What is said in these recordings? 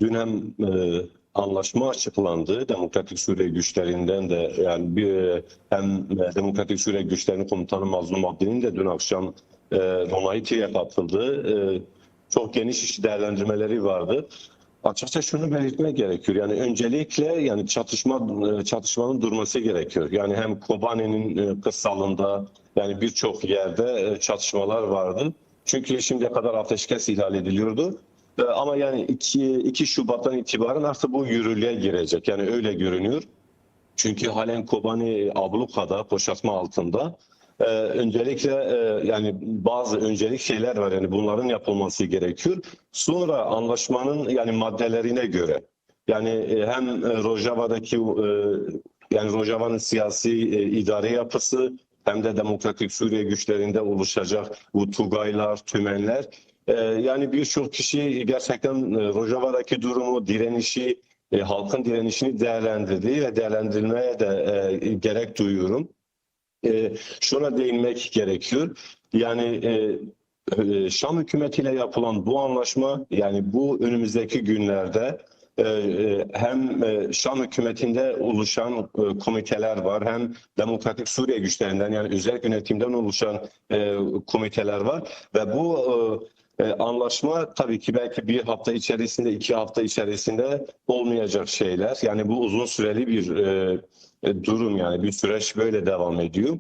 dün hem anlaşma açıklandı. Demokratik Suriye güçlerinden de yani hem Demokratik Suriye güçlerinin komutanı Mazlum Abdi'nin de dün akşam Ronaiti'ye katıldı. Çok geniş değerlendirmeleri vardı. Açıkça şunu belirtmek gerekiyor. Yani öncelikle yani çatışmanın durması gerekiyor. Yani hem Kobani'nin kırsalında yani birçok yerde çatışmalar vardı. Çünkü şimdiye kadar ateşkes ihlal ediliyordu. Ama yani 2 Şubat'tan itibaren artık bu yürürlüğe girecek. Yani öyle görünüyor. Çünkü halen Kobani ablukada, kuşatma altında. Öncelikle yani bazı öncelik şeyler var. Yani bunların yapılması gerekiyor. Sonra anlaşmanın yani maddelerine göre. Yani hem Rojava'daki yani Rojava'nın siyasi idari yapısı hem de Demokratik Suriye güçlerinde oluşacak bu Tugaylar, Tümenler. Yani birçok kişi gerçekten Rojava'daki durumu, direnişi, halkın direnişini değerlendirdiği ve değerlendirmeye de gerek duyuyorum. Şuna değinmek gerekiyor. Yani Şam hükümetiyle yapılan bu anlaşma yani bu önümüzdeki günlerde hem Şam hükümetinde oluşan komiteler var hem Demokratik Suriye güçlerinden yani özel yönetimden oluşan komiteler var ve bu anlaşma tabii ki belki bir hafta içerisinde, 2 hafta içerisinde olmayacak şeyler. Yani bu uzun süreli bir durum yani bir süreç böyle devam ediyor.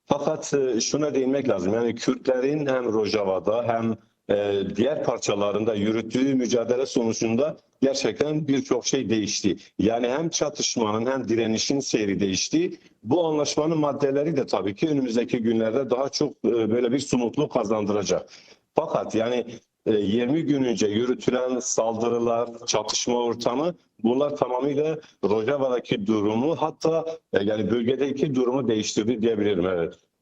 Fakat şuna değinmek lazım. Yani Kürtlerin hem Rojava'da hem diğer parçalarında yürüttüğü mücadele sonucunda gerçekten birçok şey değişti. Yani hem çatışmanın hem direnişin seyri değişti. Bu anlaşmanın maddeleri de tabii ki önümüzdeki günlerde daha çok böyle bir sumutluk kazandıracak. Fakat yani 20 gün önce yürütülen saldırılar, çatışma ortamı bunlar tamamıyla Rojava'daki durumu hatta yani bölgedeki durumu değiştirdi diyebilirim, evet.